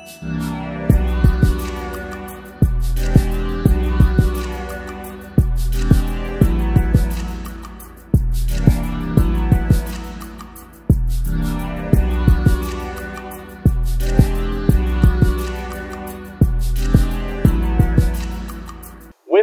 With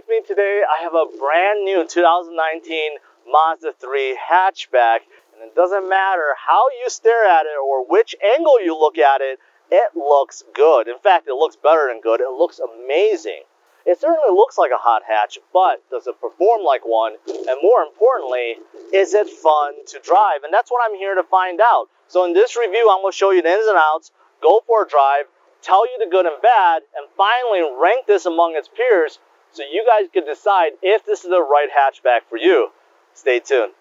me today, I have a brand new 2019 Mazda 3 Hatchback, and it doesn't matter how you stare at it or which angle you look at it, it looks good. In fact, it looks better than good. It looks amazing. It certainly looks like a hot hatch, but does it perform like one? And more importantly, is it fun to drive? And that's what I'm here to find out. So in this review, I'm going to show you the ins and outs, go for a drive, tell you the good and bad, and finally rank this among its peers so you guys can decide if this is the right hatchback for you. Stay tuned.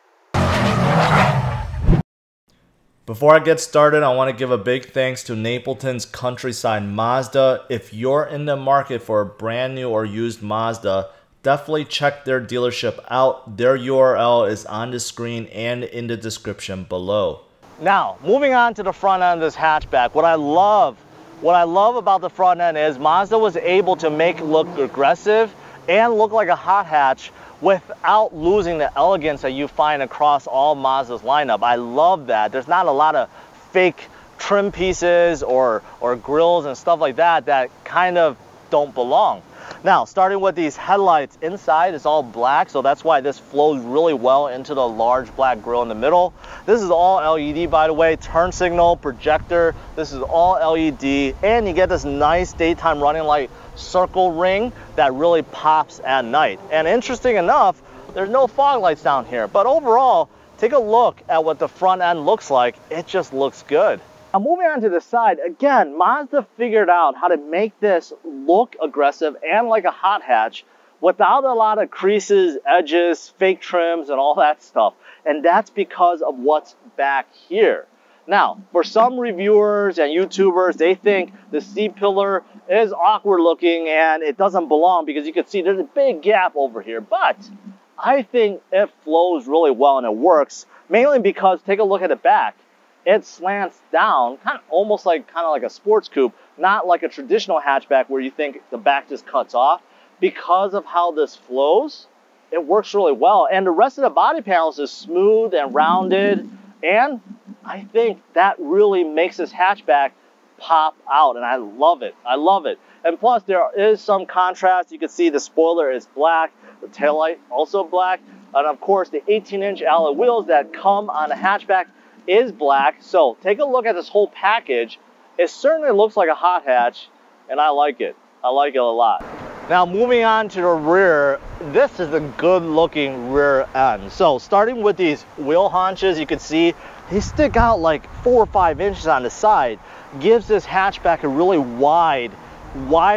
Before I get started, I want to give a big thanks to Napleton's Countryside Mazda. If you're in the market for a brand new or used Mazda, definitely check their dealership out. Their URL is on the screen and in the description below. Now, moving on to the front end of this hatchback, what I love about the front end is Mazda was able to make it look aggressive and look like a hot hatch without losing the elegance that you find across all Mazda's lineup. I love that. There's not a lot of fake trim pieces or grills and stuff like that that kind of don't belong. Now, starting with these headlights, inside is all black, so that's why this flows really well into the large black grille in the middle. This is all LED, by the way, turn signal, projector, this is all LED, and you get this nice daytime running light circle ring that really pops at night. And interesting enough, there's no fog lights down here, but overall, take a look at what the front end looks like. It just looks good. Now, moving on to the side, again, Mazda figured out how to make this look aggressive and like a hot hatch without a lot of creases, edges, fake trims, and all that stuff. And that's because of what's back here. Now, for some reviewers and YouTubers, they think the C-pillar is awkward looking and it doesn't belong because you can see there's a big gap over here. But I think it flows really well and it works, mainly because take a look at the back. It slants down, kind of like a sports coupe, not like a traditional hatchback where you think the back just cuts off. Because of how this flows, it works really well. And the rest of the body panels is smooth and rounded, and I think that really makes this hatchback pop out, and I love it. I love it. And plus, there is some contrast. You can see the spoiler is black, the taillight also black, and of course, the 18-inch alloy wheels that come on the hatchback is black. So take a look at this whole package. It certainly looks like a hot hatch, and I like it. I like it a lot. Now, moving on to the rear, this is a good looking rear end. So starting with these wheel haunches, you can see they stick out like 4 or 5 inches on the side. Gives this hatchback a really wide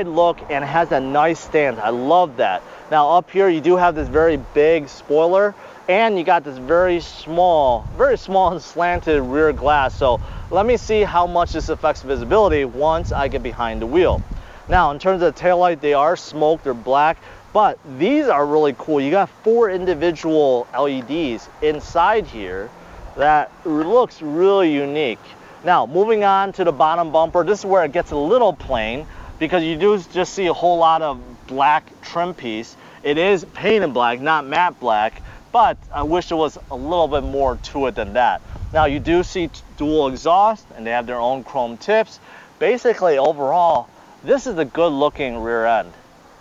look and has a nice stance. I love that. Now up here you do have this very big spoiler, and you got this very small and slanted rear glass. So let me see how much this affects visibility once I get behind the wheel. Now, in terms of the taillight, they are smoked, they're black, but these are really cool. You got 4 individual LEDs inside here that looks really unique. Now, moving on to the bottom bumper, this is where it gets a little plain because you do just see a whole lot of black trim piece. It is painted black, not matte black, but I wish there was a little bit more to it than that. Now, you do see dual exhaust, and they have their own chrome tips. Basically, overall, this is a good looking rear end.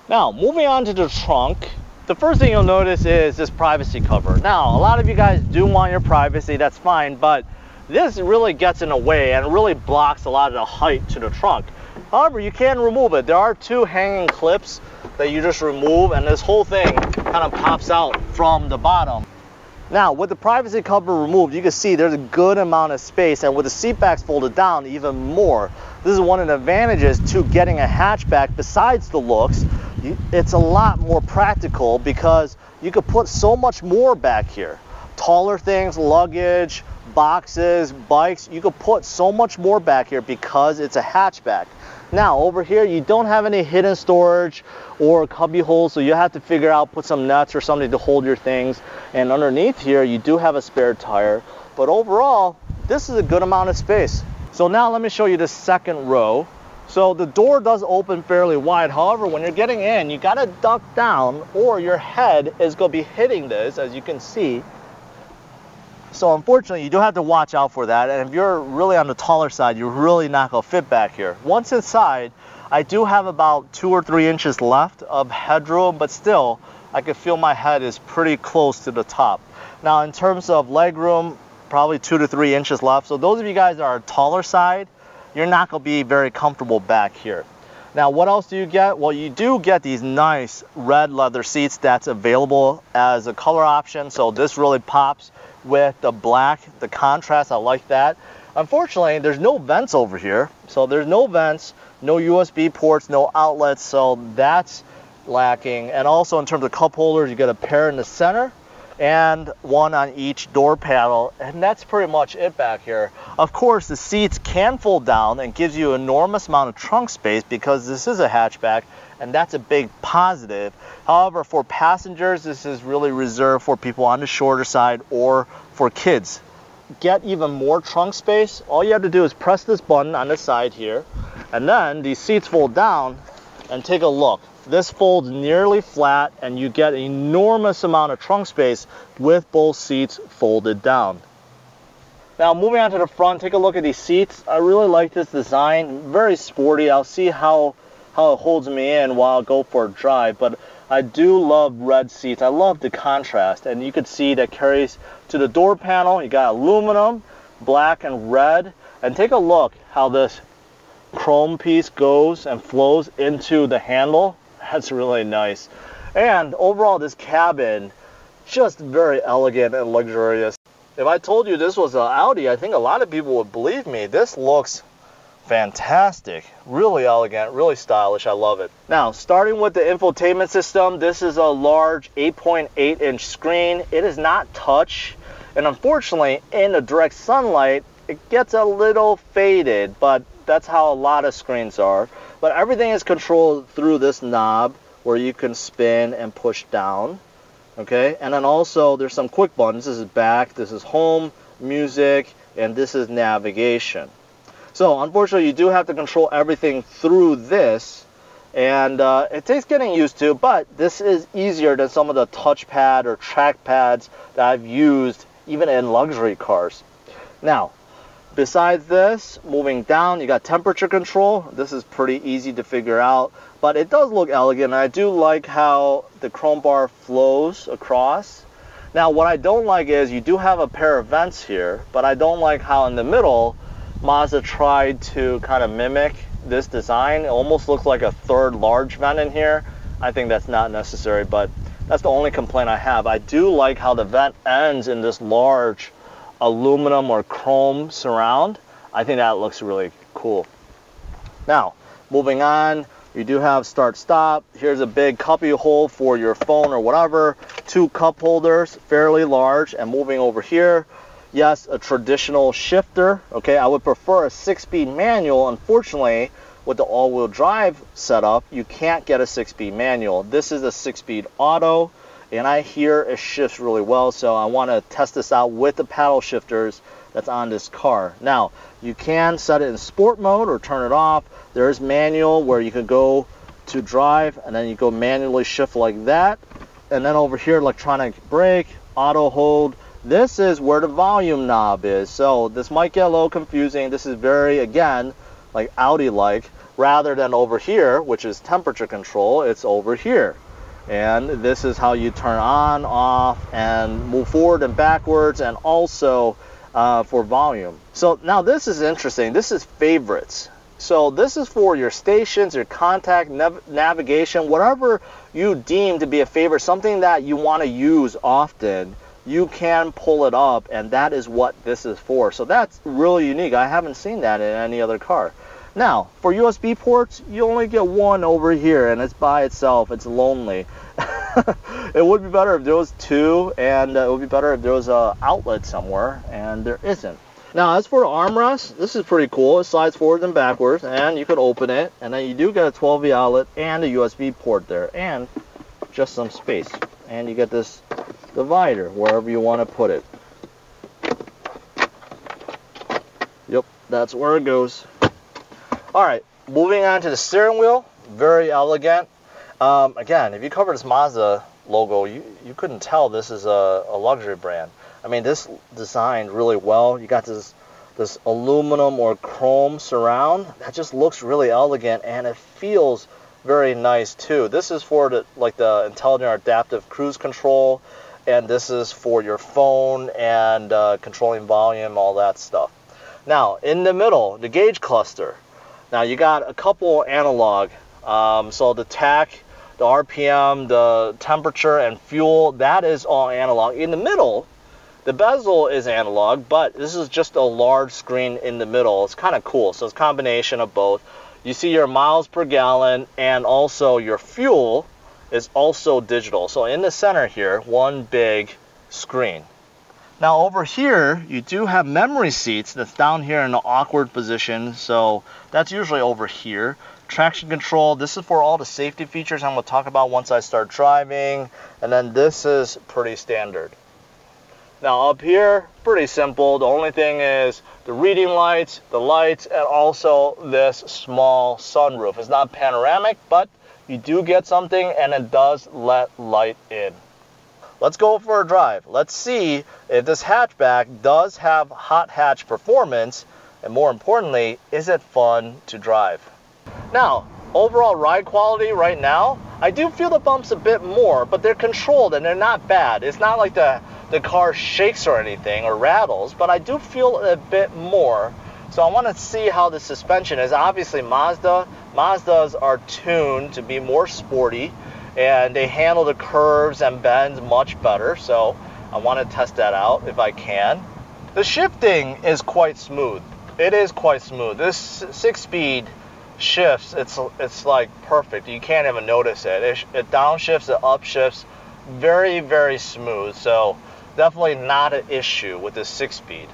Now, moving on to the trunk, the first thing you'll notice is this privacy cover. Now, a lot of you guys do want your privacy, that's fine, but this really gets in the way and really blocks a lot of the height to the trunk. However, you can remove it. There are 2 hanging clips that you just remove, and this whole thing kind of pops out from the bottom. Now, with the privacy cover removed, you can see there's a good amount of space, and with the seat backs folded down, even more. This is one of the advantages to getting a hatchback besides the looks. It's a lot more practical because you could put so much more back here. Taller things, luggage, boxes, bikes, you could put so much more back here because it's a hatchback. Now over here you don't have any hidden storage or cubby holes, so you have to figure out, put some nuts or something to hold your things. And underneath here you do have a spare tire, but overall this is a good amount of space. So now let me show you the second row. So the door does open fairly wide. However, when you're getting in, you gotta duck down or your head is gonna be hitting this, as you can see. So unfortunately, you do have to watch out for that. And if you're really on the taller side, you're really not gonna fit back here. Once inside, I do have about 2 or 3 inches left of headroom, but still, I can feel my head is pretty close to the top. Now, in terms of leg room, probably 2 to 3 inches left. So those of you guys that are taller side, you're not gonna be very comfortable back here. Now, what else do you get? Well, you do get these nice red leather seats that's available as a color option. So this really pops with the black, the contrast, I like that. Unfortunately, there's no vents over here. So there's no vents, no USB ports, no outlets, so that's lacking. And also in terms of cup holders, you get a pair in the center and one on each door panel, and that's pretty much it back here. Of course, the seats can fold down and gives you an enormous amount of trunk space because this is a hatchback, and that's a big positive. However, for passengers, this is really reserved for people on the shorter side or for kids. Get even more trunk space, all you have to do is press this button on the side here, and then these seats fold down, and take a look. This folds nearly flat and you get an enormous amount of trunk space with both seats folded down. Now moving on to the front, take a look at these seats. I really like this design, very sporty. I'll see how it holds me in while I go for a drive, but I do love red seats. I love the contrast, and you can see that carries to the door panel. You got aluminum, black and red, and take a look how this chrome piece goes and flows into the handle. That's really nice. And overall, this cabin, just very elegant and luxurious. If I told you this was an Audi, I think a lot of people would believe me. This looks fantastic. Really elegant, really stylish. I love it. Now, starting with the infotainment system, this is a large 8.8-inch screen. It is not touch. And unfortunately, in the direct sunlight, it gets a little faded, but that's how a lot of screens are. But everything is controlled through this knob where you can spin and push down. Okay, and then also there's some quick buttons. This is back, this is home, music, and this is navigation. So unfortunately, you do have to control everything through this, and it takes getting used to, but this is easier than some of the touchpad or track pads that I've used even in luxury cars. Now, besides this, moving down, you got temperature control. This is pretty easy to figure out, but it does look elegant. And I do like how the chrome bar flows across. Now, what I don't like is you do have a pair of vents here, but I don't like how in the middle, Mazda tried to kind of mimic this design. It almost looks like a third large vent in here. I think that's not necessary, but that's the only complaint I have. I do like how the vent ends in this large aluminum or chrome surround. I think that looks really cool. Now, moving on, you do have start stop. Here's a big cubby hole for your phone or whatever. 2 cup holders, fairly large. And moving over here, yes, a traditional shifter. Okay, I would prefer a 6-speed manual. Unfortunately, with the all-wheel drive setup, you can't get a 6-speed manual. This is a 6-speed auto, and I hear it shifts really well, so I want to test this out with the paddle shifters that's on this car. Now, you can set it in sport mode or turn it off. There's manual where you can go to drive, and then you go manually shift like that. And then over here, electronic brake, auto hold. This is where the volume knob is. So this might get a little confusing. This is very, again, like Audi-like, rather than over here, which is temperature control. It's over here. And this is how you turn on, off, and move forward and backwards, and also for volume. So now this is interesting. This is favorites. So this is for your stations, your contact, navigation, whatever you deem to be a favorite, something that you want to use often. You can pull it up, and that is what this is for. So that's really unique. I haven't seen that in any other car. Now, for USB ports, you only get one over here, and it's by itself. It's lonely. It would be better if there was 2, and it would be better if there was an outlet somewhere, and there isn't. Now, as for the armrest, this is pretty cool. It slides forwards and backwards, and you could open it, and then you do get a 12V outlet and a USB port there, and just some space. And you get this divider wherever you want to put it. Yep, that's where it goes. All right, Moving on to the steering wheel, very elegant. Again, if you cover this Mazda logo, you couldn't tell this is a luxury brand. I mean, this designed really well. You got this aluminum or chrome surround that just looks really elegant, and it feels very nice too. This is for the intelligent adaptive cruise control, and this is for your phone and controlling volume, all that stuff. Now in the middle, the gauge cluster. Now you got a couple analog, so the tach, the RPM, the temperature, and fuel, that is all analog. In the middle, the bezel is analog, but this is just a large screen in the middle. It's kind of cool. So it's a combination of both. You see your miles per gallon, and also your fuel is also digital. So in the center here, one big screen. Now over here, you do have memory seats that's down here in an awkward position. So that's usually over here. Traction control, this is for all the safety features I'm going to talk about once I start driving. And then this is pretty standard. Now up here, pretty simple. The only thing is the reading lights, the lights, and also this small sunroof. It's not panoramic, but you do get something, and it does let light in. Let's go for a drive. Let's see if this hatchback does have hot hatch performance, and more importantly, is it fun to drive? Now, overall ride quality right now, I do feel the bumps a bit more, but they're controlled and they're not bad. It's not like the car shakes or anything or rattles, but I do feel a bit more. So I want to see how the suspension is. Obviously Mazdas are tuned to be more sporty, and they handle the curves and bends much better. So I want to test that out if I can. The shifting is quite smooth. It is quite smooth. This 6-speed shifts, it's like perfect. You can't even notice it. It downshifts, it upshifts, very, very smooth. So definitely not an issue with this 6-speed.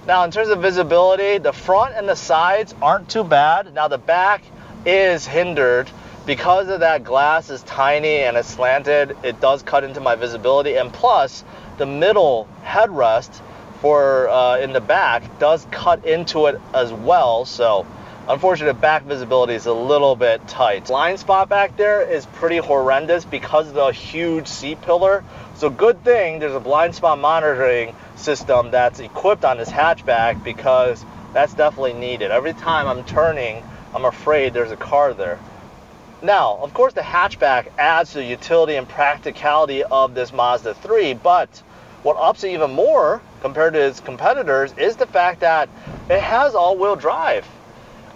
Now in terms of visibility, the front and the sides aren't too bad. Now the back is hindered because of that glass is tiny and it's slanted. It does cut into my visibility, and plus the middle headrest for in the back does cut into it as well. So unfortunately, back visibility is a little bit tight. Blind spot back there is pretty horrendous because of the huge C-pillar. So good thing there's a blind spot monitoring system that's equipped on this hatchback, because that's definitely needed. Every time I'm turning, I'm afraid there's a car there. Now, of course, the hatchback adds to the utility and practicality of this Mazda 3, but what ups it even more compared to its competitors is the fact that it has all-wheel drive.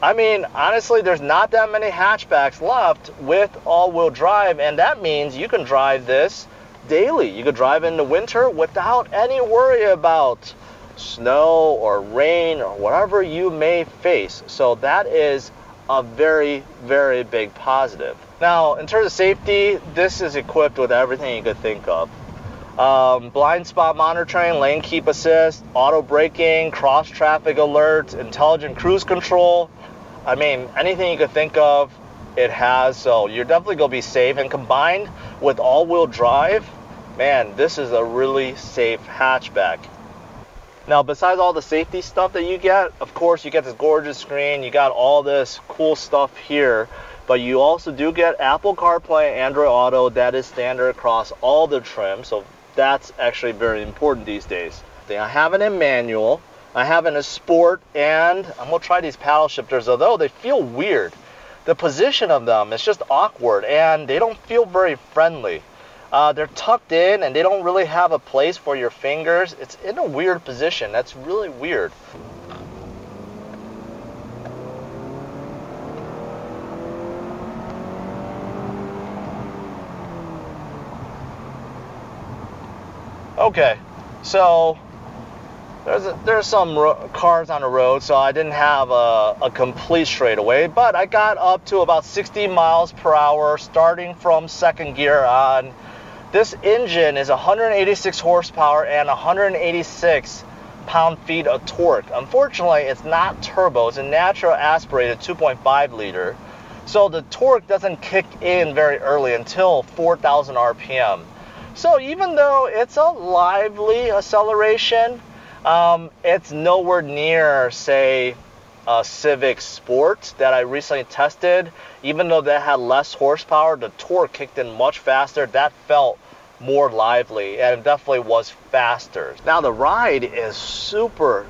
I mean, honestly, there's not that many hatchbacks left with all-wheel drive, and that means you can drive this daily. You could drive in the winter without any worry about snow or rain or whatever you may face. So that is a very, very big positive. Now, in terms of safety, this is equipped with everything you could think of. Blind spot monitoring, lane keep assist, auto braking, cross traffic alerts, intelligent cruise control. I mean, anything you could think of, it has. So you're definitely going to be safe. And combined with all-wheel drive, man, this is a really safe hatchback. Now, besides all the safety stuff that you get, of course, you get this gorgeous screen. You got all this cool stuff here. But you also do get Apple CarPlay, Android Auto. That is standard across all the trim. So that's actually very important these days. I have it in manual. I have it in a sport, and I'm going to try these paddle shifters, although they feel weird. The position of them is just awkward, and they don't feel very friendly. They're tucked in, and they don't really have a place for your fingers. It's in a weird position. That's really weird. Okay, so there's some cars on the road, so I didn't have a complete straightaway, but I got up to about 60 miles per hour starting from second gear on. This engine is 186 horsepower and 186 pound-feet of torque. Unfortunately, it's not turbo. It's a natural aspirated 2.5 liter. So the torque doesn't kick in very early until 4,000 RPM. So even though it's a lively acceleration, it's nowhere near, say, Civic Sport that I recently tested. Even though that had less horsepower, the torque kicked in much faster. That felt more lively and definitely was faster. Now the ride is super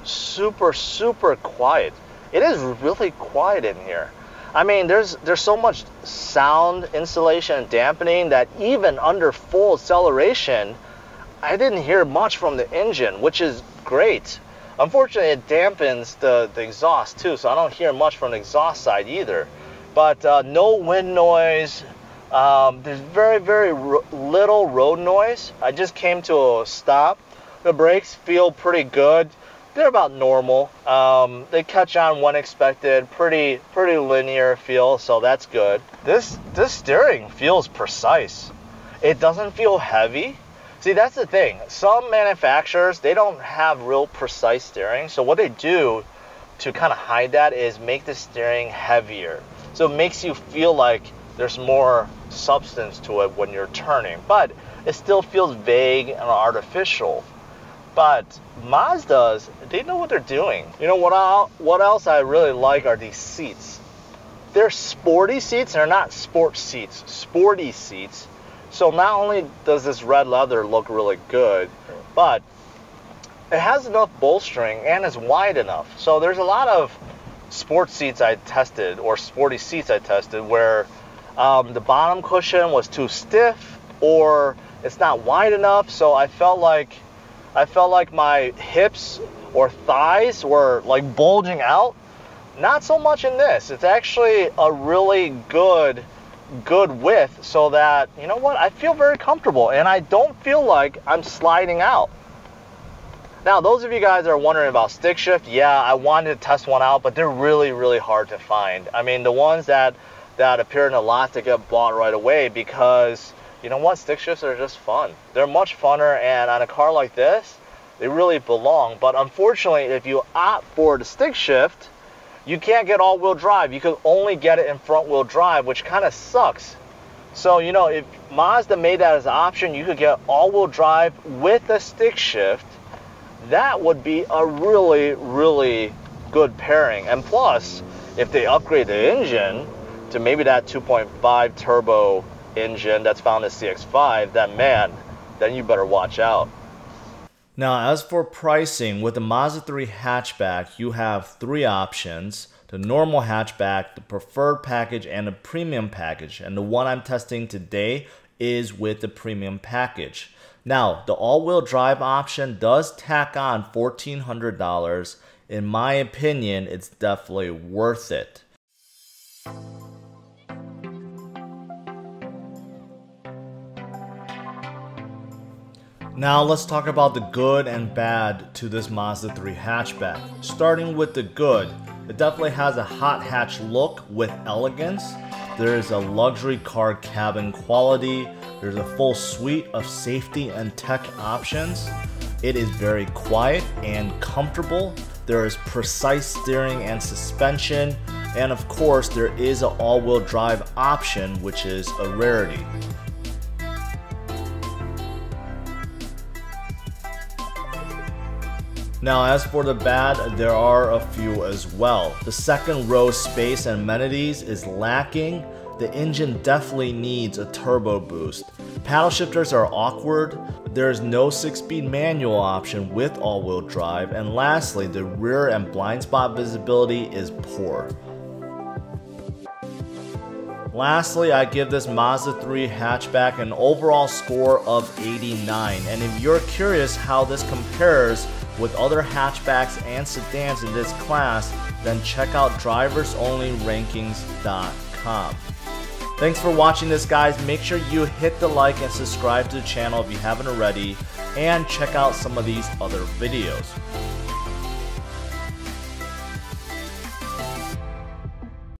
quiet. It is really quiet in here. I mean, there's so much sound insulation and dampening that even under full acceleration, I didn't hear much from the engine, which is great. Unfortunately, it dampens the exhaust too, so I don't hear much from the exhaust side either. But no wind noise. There's very little road noise. I just came to a stop. The brakes feel pretty good. They're about normal. They catch on when expected. Pretty linear feel, so that's good. This steering feels precise. It doesn't feel heavy. See, that's the thing. Some manufacturers, they don't have real precise steering. So what they do to kind of hide that is make the steering heavier. So it makes you feel like there's more substance to it when you're turning. But it still feels vague and artificial. But Mazdas, they know what they're doing. You know what else I really like are these seats. They're sporty seats. They're not sports seats. Sporty seats. So not only does this red leather look really good, but it has enough bolstering and is wide enough. So there's a lot of sports seats I tested, or sporty seats I tested, where the bottom cushion was too stiff or it's not wide enough. So I felt like my hips or thighs were like bulging out. Not so much in this. It's actually a really good width, so that, you know what, I feel very comfortable and I don't feel like I'm sliding out. Now, those of you guys that are wondering about stick shift, yeah, I wanted to test one out, but they're really hard to find. I mean, the ones that appear in the lot to get bought right away, because you know what, stick shifts are just fun. They're much funner, and on a car like this, they really belong. But unfortunately, if you opt for the stick shift, you can't get all-wheel drive. You can only get it in front-wheel drive, which kind of sucks. So, you know, if Mazda made that as an option, you could get all-wheel drive with a stick shift. That would be a really good pairing. And plus, if they upgrade the engine to maybe that 2.5 turbo engine that's found in the CX-5, then you better watch out. Now, as for pricing, with the Mazda3 Hatchback, you have three options: the normal hatchback, the preferred package, and the premium package. And the one I'm testing today is with the premium package. Now, the all-wheel drive option does tack on $1,400. In my opinion, it's definitely worth it. Now let's talk about the good and bad to this Mazda3 hatchback. Starting with the good, it definitely has a hot hatch look with elegance. There is a luxury car cabin quality. There's a full suite of safety and tech options. It is very quiet and comfortable. There is precise steering and suspension. And of course, there is an all-wheel drive option, which is a rarity. Now, as for the bad, there are a few as well. The second row space and amenities is lacking. The engine definitely needs a turbo boost. Paddle shifters are awkward. There is no 6-speed manual option with all-wheel drive. And lastly, the rear and blind spot visibility is poor. Lastly, I give this Mazda3 hatchback an overall score of 89. And if you're curious how this compares with other hatchbacks and sedans in this class, then check out driversonlyrankings.com. Thanks for watching this, guys. Make sure you hit the like and subscribe to the channel if you haven't already, and check out some of these other videos.